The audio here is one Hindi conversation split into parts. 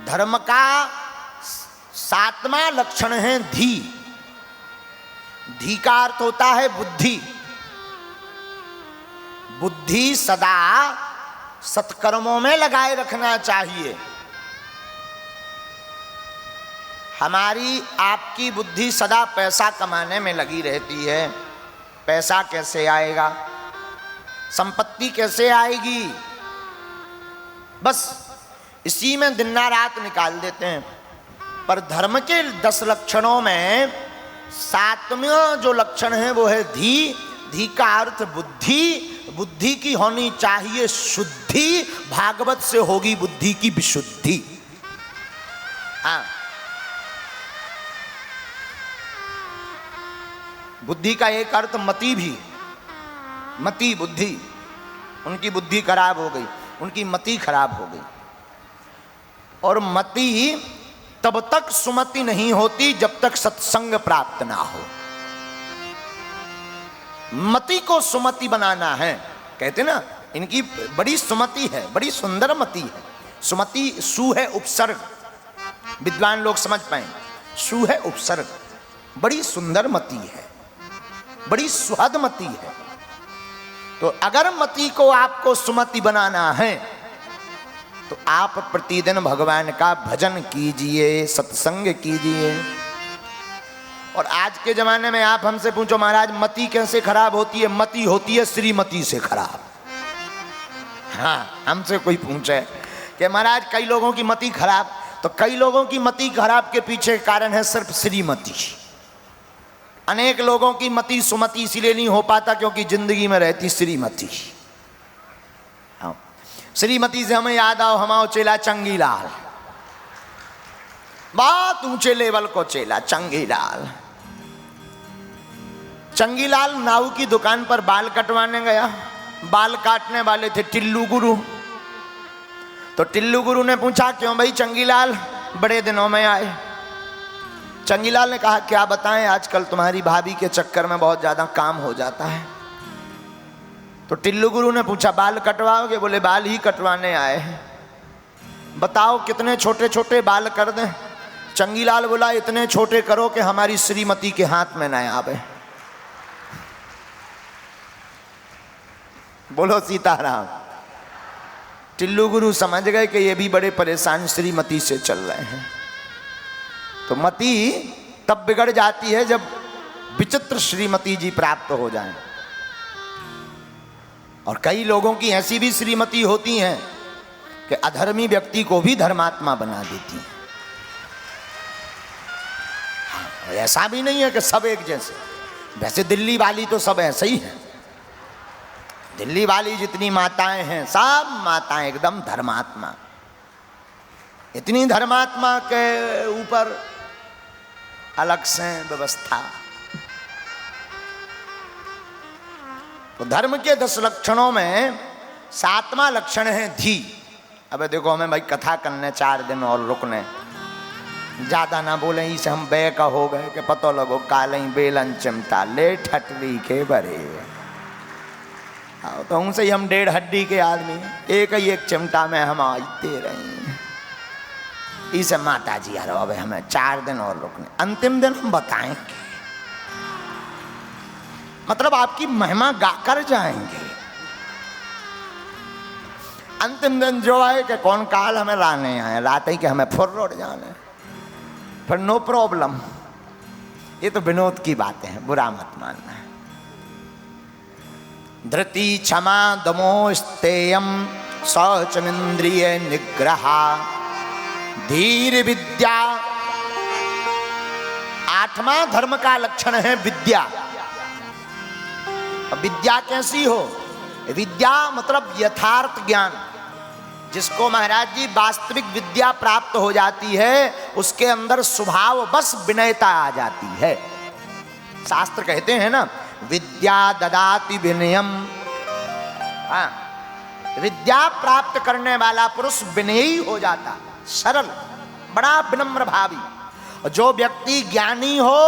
धर्म का 7वां लक्षण है धी। धी का अर्थ होता है बुद्धि। बुद्धि सदा सत्कर्मों में लगाए रखना चाहिए। हमारी आपकी बुद्धि सदा पैसा कमाने में लगी रहती है। पैसा कैसे आएगा, संपत्ति कैसे आएगी, बस इसी में दिन रात निकाल देते हैं। पर धर्म के 10 लक्षणों में 7वां जो लक्षण है वो है धी। धी का अर्थ बुद्धि। बुद्धि की होनी चाहिए शुद्धि। भागवत से होगी बुद्धि की विशुद्धि। हाँ, बुद्धि का एक अर्थ मति भी। मति बुद्धि, उनकी बुद्धि खराब हो गई, उनकी मति खराब हो गई। और मति तब तक सुमति नहीं होती जब तक सत्संग प्राप्त ना हो। मति को सुमति बनाना है। कहते ना इनकी बड़ी सुमति है, बड़ी सुंदर मति है। सुमति सु है उपसर्ग, विद्वान लोग समझ पाए। सु है उपसर्ग, बड़ी सुंदर मति है, बड़ी सुहद मति है। तो अगर मति को आपको सुमति बनाना है तो आप प्रतिदिन भगवान का भजन कीजिए, सत्संग कीजिए। और आज के जमाने में आप हमसे पूछो महाराज मति कैसे खराब होती है? मति होती है श्रीमती से खराब। हाँ, हमसे कोई पूछे कि महाराज कई लोगों की मति खराब, तो कई लोगों की मति खराब के पीछे कारण है सिर्फ श्रीमती। अनेक लोगों की मति सुमति इसलिए नहीं हो पाता क्योंकि जिंदगी में रहती श्रीमती। हाँ, श्रीमती से हमें याद आओ हमाओ चेला चंगीलाल, बहुत ऊंचे लेवल को चेला चंगीलाल। चंगीलाल नाऊ की दुकान पर बाल कटवाने गया। बाल काटने वाले थे टिल्लू गुरु। तो टिल्लू गुरु ने पूछा क्यों भाई चंगीलाल बड़े दिनों में आए? चंगीलाल ने कहा क्या बताएं, आजकल तुम्हारी भाभी के चक्कर में बहुत ज्यादा काम हो जाता है। तो टिल्लू गुरु ने पूछा बाल कटवाओगे? बोले बाल ही कटवाने आए हैं। बताओ कितने छोटे छोटे बाल कर दें? चंगीलाल बोला इतने छोटे करो कि हमारी श्रीमती के हाथ में न आवे। बोलो सीताराम। टिल्लू गुरु समझ गए कि ये भी बड़े परेशान श्रीमती से चल रहे हैं। तो मति तब बिगड़ जाती है जब विचित्र श्रीमती जी प्राप्त हो जाएं। और कई लोगों की ऐसी भी श्रीमती होती हैं कि अधर्मी व्यक्ति को भी धर्मात्मा बना देती है। ऐसा भी नहीं है कि सब एक जैसे। वैसे दिल्ली वाली तो सब ऐसे ही है। दिल्ली वाली जितनी माताएं हैं सब माताएं एकदम धर्मात्मा। इतनी धर्मात्मा के ऊपर अलग से व्यवस्था। तो धर्म के 10 लक्षणों में 7वां लक्षण है धी। अबे देखो हमें भाई कथा करने 4 दिन और रुकने, ज्यादा ना बोले इसे हम बे का हो गए कि पतो लगो कालई बेलन चिमटा ले ठटली के बरे। तो उनसे ही हम 1.5 हड्डी के आदमी, एक ही एक चिमटा में हम आते रहे। इसे माता जी यार अब हमें 4 दिन और रुकने, अंतिम दिन हम बताएंगे। मतलब आपकी महिमा गाकर जाएंगे। अंतिम दिन जो आए कि कौन काल हमें लाने आए, लाते ही कि हमें फुर रोड जाने, फिर नो प्रॉब्लम। ये तो विनोद की बातें हैं, बुरा मत मानना। धृति क्षमा दमो स्तेयम शौचमिंद्रिय निग्रहा धीर विद्या। 8वां धर्म का लक्षण है विद्या। विद्या कैसी हो? विद्या मतलब यथार्थ ज्ञान। जिसको महाराज जी वास्तविक विद्या प्राप्त हो जाती है उसके अंदर स्वभाव बस विनयता आ जाती है। शास्त्र कहते हैं ना विद्या ददाति विनयम। हाँ, विद्या प्राप्त करने वाला पुरुष विनयी हो जाता, सरल, बड़ा विनम्र भावी। जो व्यक्ति ज्ञानी हो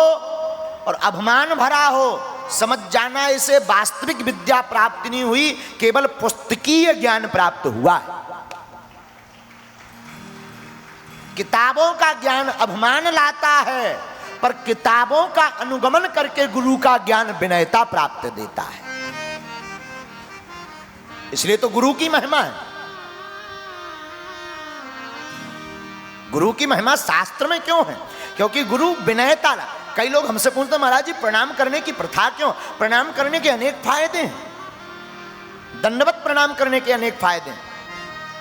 और अभिमान भरा हो, समझ जाना इसे वास्तविक विद्या प्राप्ति नहीं हुई, केवल पुस्तकीय ज्ञान प्राप्त हुआ है। किताबों का ज्ञान अभिमान लाता है, पर किताबों का अनुगमन करके गुरु का ज्ञान विनयता प्राप्त देता है। इसलिए तो गुरु की महिमा है। गुरु की महिमा शास्त्र में क्यों है? क्योंकि गुरु विनयता। कई लोग हमसे पूछते हैं महाराज जी प्रणाम करने की प्रथा क्यों? प्रणाम करने के अनेक फायदे हैं। दंडवत प्रणाम करने के अनेक फायदे हैं।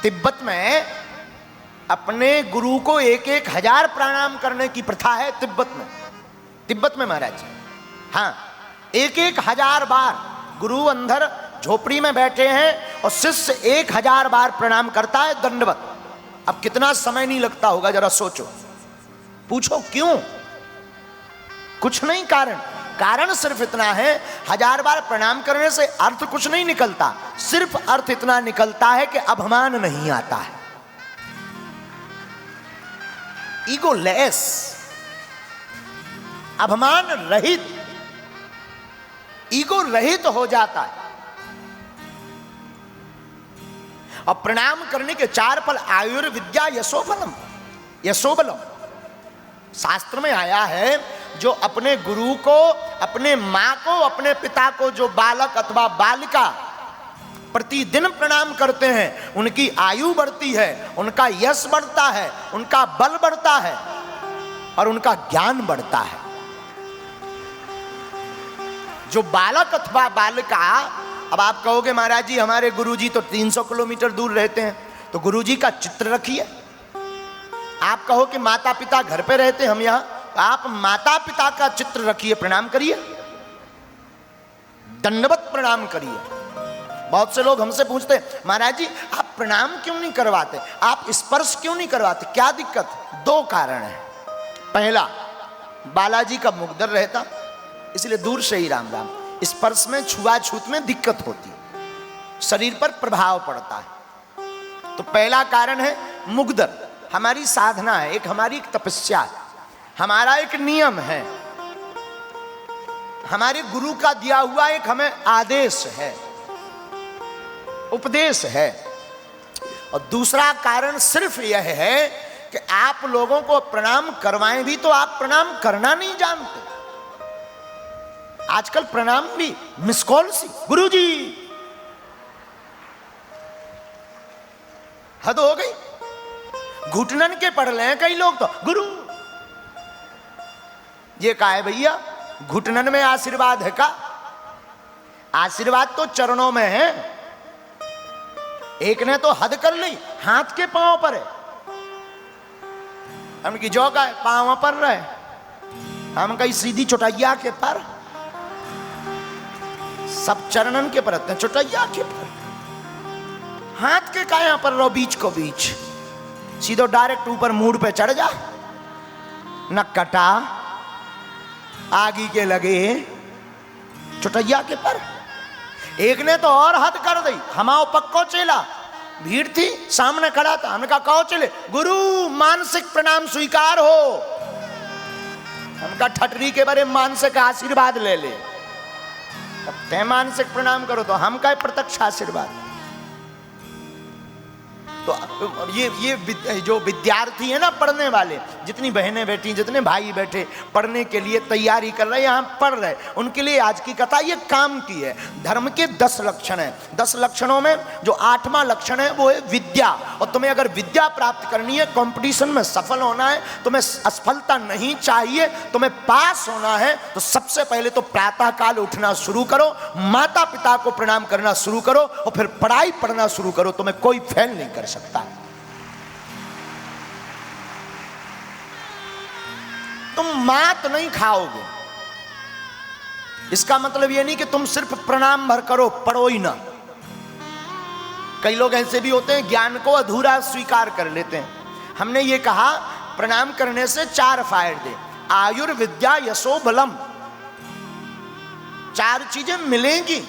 तिब्बत में अपने गुरु को 1,000 प्रणाम करने की प्रथा है। तिब्बत में महाराज, हाँ, 1,000 बार गुरु अंदर झोपड़ी में बैठे हैं और शिष्य 1,000 बार प्रणाम करता है दंडवत। अब कितना समय नहीं लगता होगा, जरा सोचो। पूछो क्यों? कुछ नहीं कारण सिर्फ इतना है, 1000 बार प्रणाम करने से अर्थ कुछ नहीं निकलता, सिर्फ अर्थ इतना निकलता है कि अभिमान नहीं आता है। ईगोलेस, अभिमान रहित, ईगो रहित हो जाता है। और प्रणाम करने के 4 फल, आयुर्विद्या यशोबलम। यशोबलम शास्त्र में आया है, जो अपने गुरु को, अपने मां को, अपने पिता को जो बालक अथवा बालिका प्रतिदिन प्रणाम करते हैं, उनकी आयु बढ़ती है, उनका यश बढ़ता है, उनका बल बढ़ता है और उनका ज्ञान बढ़ता है। जो बालक अथवा बालिका, अब आप कहोगे महाराज जी हमारे गुरुजी तो 300 किलोमीटर दूर रहते हैं, तो गुरुजी का चित्र रखिए। आप कहो कि माता पिता घर पे रहते हम यहां, तो आप माता पिता का चित्र रखिए, प्रणाम करिए, दंडवत प्रणाम करिए। बहुत से लोग हमसे पूछते हैं महाराज जी आप प्रणाम क्यों नहीं करवाते, आप स्पर्श क्यों नहीं करवाते, क्या दिक्कत? 2 कारण है। पहला, बालाजी का मुखदर रहता, इसलिए दूर से ही राम राम। स्पर्श में, छुआछूत में दिक्कत होती, शरीर पर प्रभाव पड़ता है। तो पहला कारण है मुखदर। हमारी साधना है, एक हमारी एक तपस्या है, हमारा एक नियम है, हमारे गुरु का दिया हुआ एक हमें आदेश है, उपदेश है। और दूसरा कारण सिर्फ यह है कि आप लोगों को प्रणाम करवाएं भी तो आप प्रणाम करना नहीं जानते। आजकल प्रणाम भी मिस कॉल सी, गुरुजी, हद हो गई। घुटनन के पढ़ ले कई लोग तो गुरु, ये का है भैया? घुटनन में आशीर्वाद है का? आशीर्वाद तो चरणों में है। एक ने तो हद कर ली, हाथ के पांव पर है, हम की जो का पांव पर रहे, हम कहीं सीधी चौटैया के पर, सब चरणन के पर हैं, चौटैया के पर, हाथ के का यहां पर रहो, बीच को बीच, सीधो डायरेक्ट ऊपर मूड पे चढ़ जा, न कटा आगी के लगे, चौटैया के पर। एक ने तो और हद कर दी, हमाओ पक्को चेला, भीड़ थी, सामने खड़ा था, हमने कहा कहो चले, गुरु मानसिक प्रणाम स्वीकार हो। हमका ठटरी के बारे मानसिक आशीर्वाद ले ले, तब तय मानसिक प्रणाम करो, तो हम का प्रत्यक्ष आशीर्वाद। तो ये जो विद्यार्थी है ना, पढ़ने वाले, जितनी बहनें बैठी, जितने भाई बैठे पढ़ने के लिए तैयारी कर रहे हैं, यहाँ पढ़ रहे, उनके लिए आज की कथा ये काम की है। धर्म के 10 लक्षण हैं। 10 लक्षणों में जो 8वां लक्षण है वो है विद्या। और तुम्हें अगर विद्या प्राप्त करनी है, कंपटीशन में सफल होना है, तुम्हें असफलता नहीं चाहिए, तुम्हें पास होना है, तो सबसे पहले तो प्रातः काल उठना शुरू करो, माता पिता को प्रणाम करना शुरू करो और फिर पढ़ाई पढ़ना शुरू करो। तुम्हें कोई फेल नहीं कर सकता। तुम मात नहीं खाओगे, इसका मतलब यह नहीं कि तुम सिर्फ प्रणाम भर करो, पढ़ो ही ना। कई लोग ऐसे भी होते हैं ज्ञान को अधूरा स्वीकार कर लेते हैं। हमने ये कहा प्रणाम करने से 4 फायदे, आयुर्विद्या यशो बलम, 4 चीजें मिलेंगी।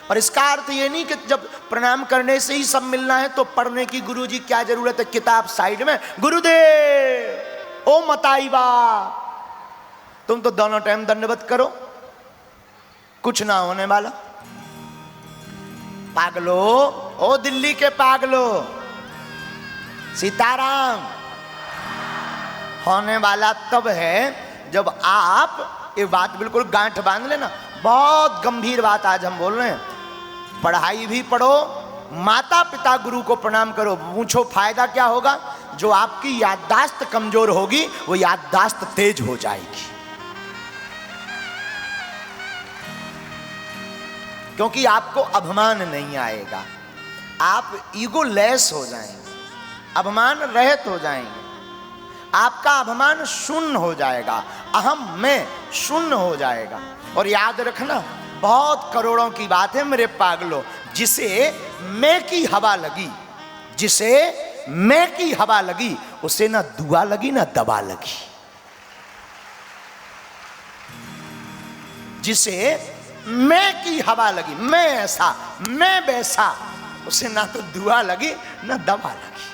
और इसका अर्थ ये नहीं कि जब प्रणाम करने से ही सब मिलना है तो पढ़ने की गुरुजी क्या जरूरत है, किताब साइड में, गुरुदेव ओ मताई बा, तुम तो दोनों टाइम दंडवत करो, कुछ ना होने वाला। पागलो, ओ दिल्ली के पागलो, सीताराम, होने वाला तब है जब आप, ये बात बिल्कुल गांठ बांध लेना, बहुत गंभीर बात आज हम बोल रहे हैं। पढ़ाई भी पढ़ो, माता पिता गुरु को प्रणाम करो, पूछो फायदा क्या होगा? जो आपकी याददाश्त कमजोर होगी वो याददाश्त तेज हो जाएगी, क्योंकि आपको अभिमान नहीं आएगा, आप ईगो लेस हो जाएंगे, अभिमान रहित हो जाएंगे, आपका अभिमान शून्य हो जाएगा, अहम में शून्य हो जाएगा। और याद रखना, बहुत करोड़ों की बात है मेरे पागलों, जिसे मैं की हवा लगी, जिसे मैं की हवा लगी, उसे ना दुआ लगी ना दवा लगी। जिसे मैं की हवा लगी, मैं ऐसा मैं वैसा, उसे ना तो दुआ लगी ना दवा लगी।